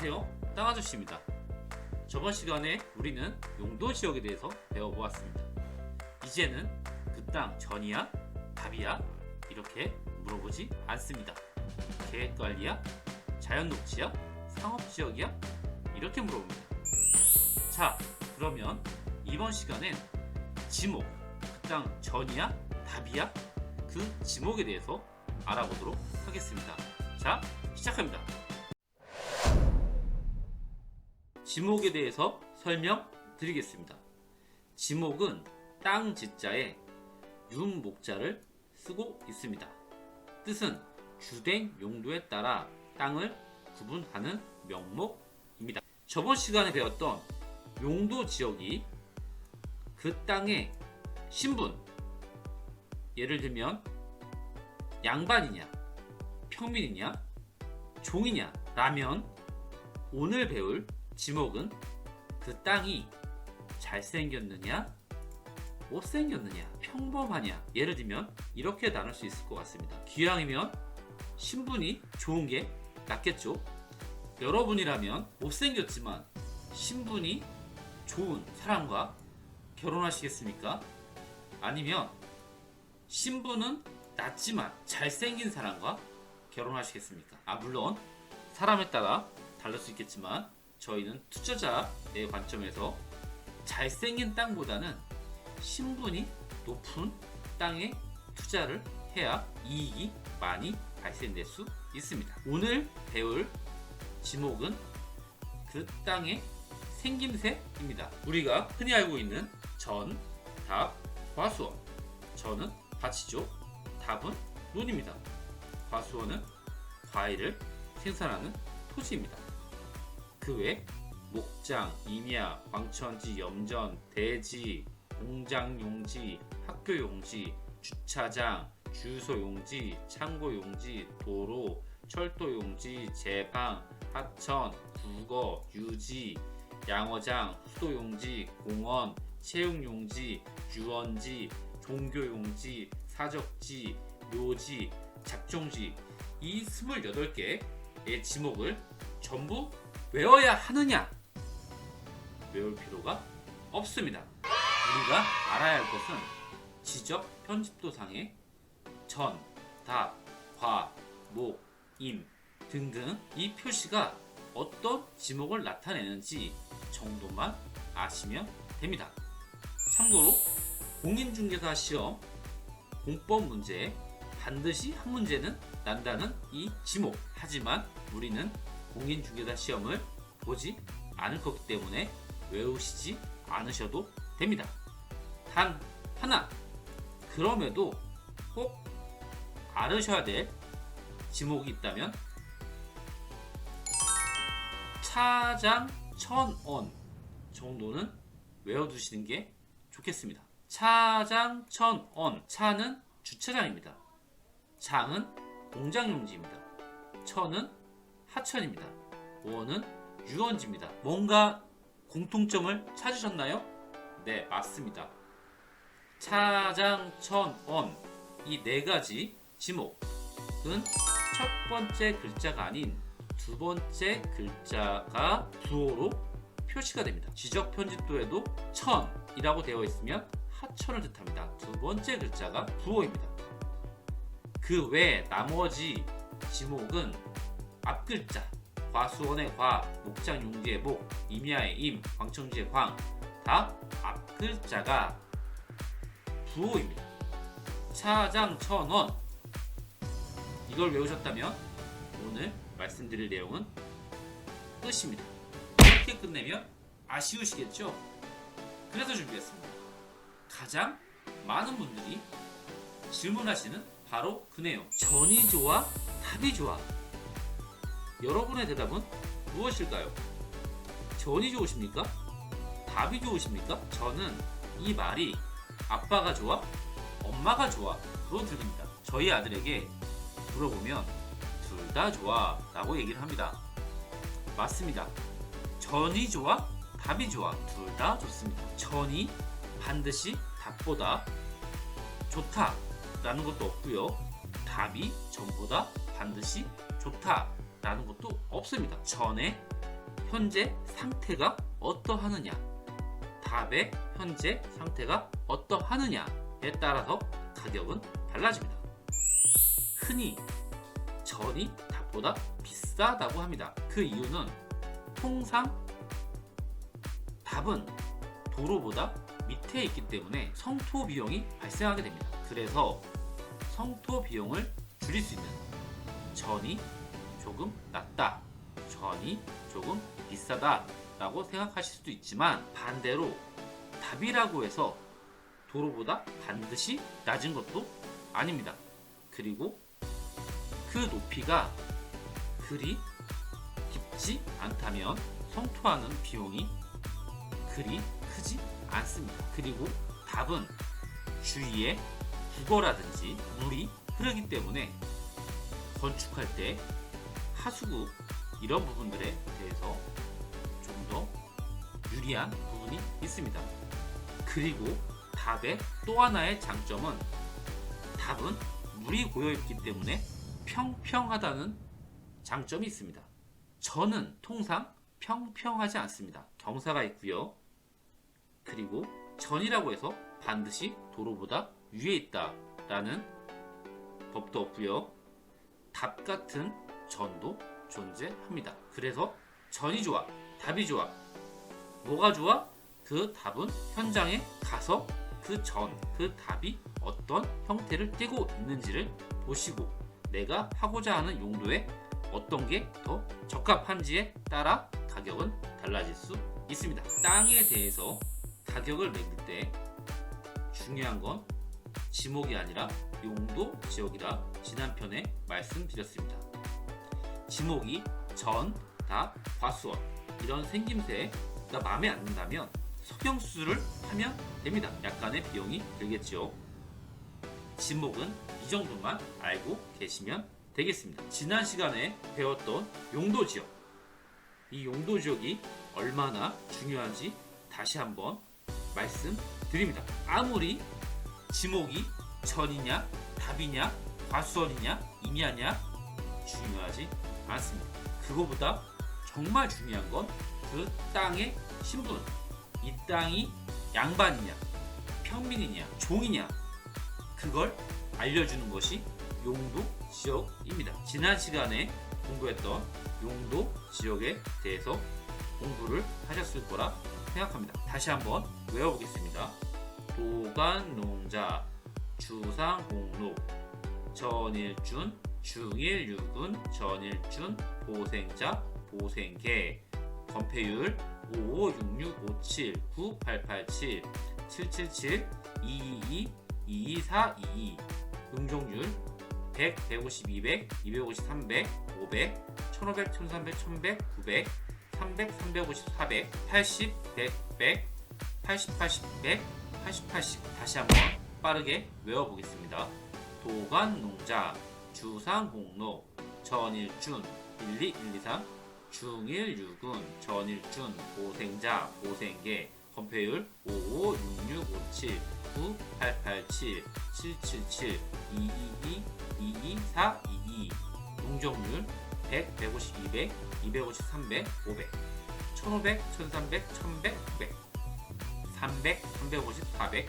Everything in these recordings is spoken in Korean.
안녕하세요, 땅아저씨입니다. 저번 시간에 우리는 용도 지역에 대해서 배워보았습니다. 이제는 그 땅 전이야? 답이야? 이렇게 물어보지 않습니다. 계획관리야? 자연녹지야? 상업지역이야? 이렇게 물어봅니다. 자, 그러면 이번 시간엔 지목, 그 땅 전이야? 답이야? 그 지목에 대해서 알아보도록 하겠습니다. 자, 시작합니다. 지목에 대해서 설명드리겠습니다. 지목은 땅 지자에 윤목자를 쓰고 있습니다. 뜻은 주된 용도에 따라 땅을 구분하는 명목입니다. 저번 시간에 배웠던 용도 지역이 그 땅의 신분, 예를 들면 양반이냐, 평민이냐, 종이냐 라면 오늘 배울 지목은 그 땅이 잘생겼느냐, 못생겼느냐, 평범하냐, 예를 들면 이렇게 나눌 수 있을 것 같습니다. 기왕이면 신분이 좋은 게 낫겠죠. 여러분이라면 못생겼지만 신분이 좋은 사람과 결혼하시겠습니까? 아니면 신분은 낮지만 잘생긴 사람과 결혼하시겠습니까? 물론 사람에 따라 다를 수 있겠지만 저희는 투자자의 관점에서 잘생긴 땅보다는 신분이 높은 땅에 투자를 해야 이익이 많이 발생될 수 있습니다. 오늘 배울 지목은 그 땅의 생김새입니다. 우리가 흔히 알고 있는 전, 답, 과수원. 전은 밭이죠. 답은 논입니다. 과수원은 과일을 생산하는 토지입니다. 그 외 목장, 임야, 광천지, 염전, 대지, 공장 용지, 학교 용지, 주차장, 주유소 용지, 창고 용지, 도로, 철도 용지, 제방, 하천, 부거, 유지, 양어장, 수도 용지, 공원, 체육 용지, 유원지, 종교 용지, 사적지, 묘지, 작종지, 이 28개의 지목을 전부 외워야 하느냐? 외울 필요가 없습니다. 우리가 알아야 할 것은 지적 편집도상의 전, 답, 과, 목, 임 등등 이 표시가 어떤 지목을 나타내는지 정도만 아시면 됩니다. 참고로 공인중개사 시험 공법 문제에 반드시 한 문제는 난다는 이 지목. 하지만 우리는 공인중개사 시험을 보지 않을 거기 때문에 외우시지 않으셔도 됩니다. 단 하나, 그럼에도 꼭 알으셔야 될 지목이 있다면 차장 천원 정도는 외워두시는 게 좋겠습니다. 차장 천원, 차는 주차장입니다. 장은 공장용지입니다. 천은 하천입니다. 원은 유원지입니다. 뭔가 공통점을 찾으셨나요? 네, 맞습니다. 차장, 천, 원, 이 네 가지 지목은 첫 번째 글자가 아닌 두 번째 글자가 부호로 표시가 됩니다. 지적 편집도에도 천이라고 되어 있으면 하천을 뜻합니다. 두 번째 글자가 부호입니다. 그 외 나머지 지목은 앞글자, 과수원의 과, 목장 용지의 목, 임야의 임, 광천지의 광, 다 앞글자가 부호입니다. 차장 천원, 이걸 외우셨다면 오늘 말씀드릴 내용은 끝입니다. 이렇게 끝내면 아쉬우시겠죠? 그래서 준비했습니다. 가장 많은 분들이 질문하시는 바로 그 내용, 전이 좋아? 답이 좋아? 여러분의 대답은 무엇일까요? 전이 좋으십니까? 답이 좋으십니까? 저는 이 말이 아빠가 좋아? 엄마가 좋아? 로 들립니다. 저희 아들에게 물어보면 둘 다 좋아 라고 얘기를 합니다. 맞습니다. 전이 좋아? 답이 좋아? 둘 다 좋습니다. 전이 반드시 답보다 좋다 라는 것도 없고요. 답이 전보다 반드시 좋다 라는 것도 없습니다. 전에 현재 상태가 어떠하느냐, 답의 현재 상태가 어떠하느냐에 따라서 가격은 달라집니다. 흔히 전이 답보다 비싸다고 합니다. 그 이유는 통상 답은 도로보다 밑에 있기 때문에 성토 비용이 발생하게 됩니다. 그래서 성토 비용을 줄일 수 있는 전이 조금 낫다, 전이 조금 비싸다 라고 생각하실 수도 있지만, 반대로 답이라고 해서 도로보다 반드시 낮은 것도 아닙니다. 그리고 그 높이가 그리 깊지 않다면 성토하는 비용이 그리 크지 않습니다. 그리고 답은 주위에 국어라든지 물이 흐르기 때문에 건축할 때 하수구 이런 부분들에 대해서 좀 더 유리한 부분이 있습니다. 그리고 답의 또 하나의 장점은 답은 물이 고여있기 때문에 평평하다는 장점이 있습니다. 전은 통상 평평하지 않습니다. 경사가 있고요. 그리고 전이라고 해서 반드시 도로보다 위에 있다라는 법도 없고요. 답 같은 전도 존재합니다. 그래서 전이 좋아, 답이 좋아. 뭐가 좋아? 그 답은 현장에 가서 그 전, 그 답이 어떤 형태를 띠고 있는지를 보시고 내가 하고자 하는 용도에 어떤 게 더 적합한지에 따라 가격은 달라질 수 있습니다. 땅에 대해서 가격을 매길 때 중요한 건 지목이 아니라 용도 지역이라 지난 편에 말씀드렸습니다. 지목이 전, 답, 과수원 이런 생김새가 마음에 안 든다면 석영수를 하면 됩니다. 약간의 비용이 들겠죠. 지목은 이 정도만 알고 계시면 되겠습니다. 지난 시간에 배웠던 용도 지역, 이 용도 지역이 얼마나 중요한지 다시 한번 말씀드립니다. 아무리 지목이 전이냐, 답이냐, 과수원이냐, 임야냐 중요하지 않습니다. 그거보다 정말 중요한 건 그 땅의 신분, 이 땅이 양반이냐, 평민이냐, 종이냐, 그걸 알려주는 것이 용도 지역입니다. 지난 시간에 공부했던 용도 지역에 대해서 공부를 하셨을 거라 생각합니다. 다시 한번 외워보겠습니다. 도간농자, 주상공록, 전일준, 중일유군, 전일준, 보생자, 보생계, 건폐율 556657 9887 777 222 22422 용적률 100, 150, 200, 250, 300, 500, 1500, 1300, 1100, 900, 300, 350, 400, 80, 100, 100, 80, 80, 100, 80, 80 다시 한번 빠르게 외워보겠습니다. 도간농자, 주상공록, 전일준, 12, 123, 중일유군, 전일준, 보생자, 보생계, 건폐율 556657 9887 777 222 22422 용적률 100, 150, 200, 250, 300, 500 1500, 1300, 1100, 900 300, 350, 400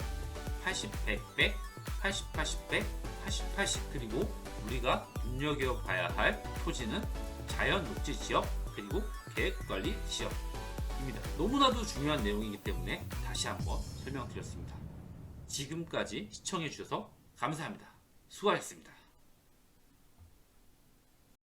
80, 100, 100 80, 80, 100 80, 80 그리고 우리가 눈여겨봐야 할 토지는 자연 녹지 지역 그리고 계획관리 지역입니다. 너무나도 중요한 내용이기 때문에 다시 한번 설명드렸습니다. 지금까지 시청해주셔서 감사합니다. 수고하셨습니다.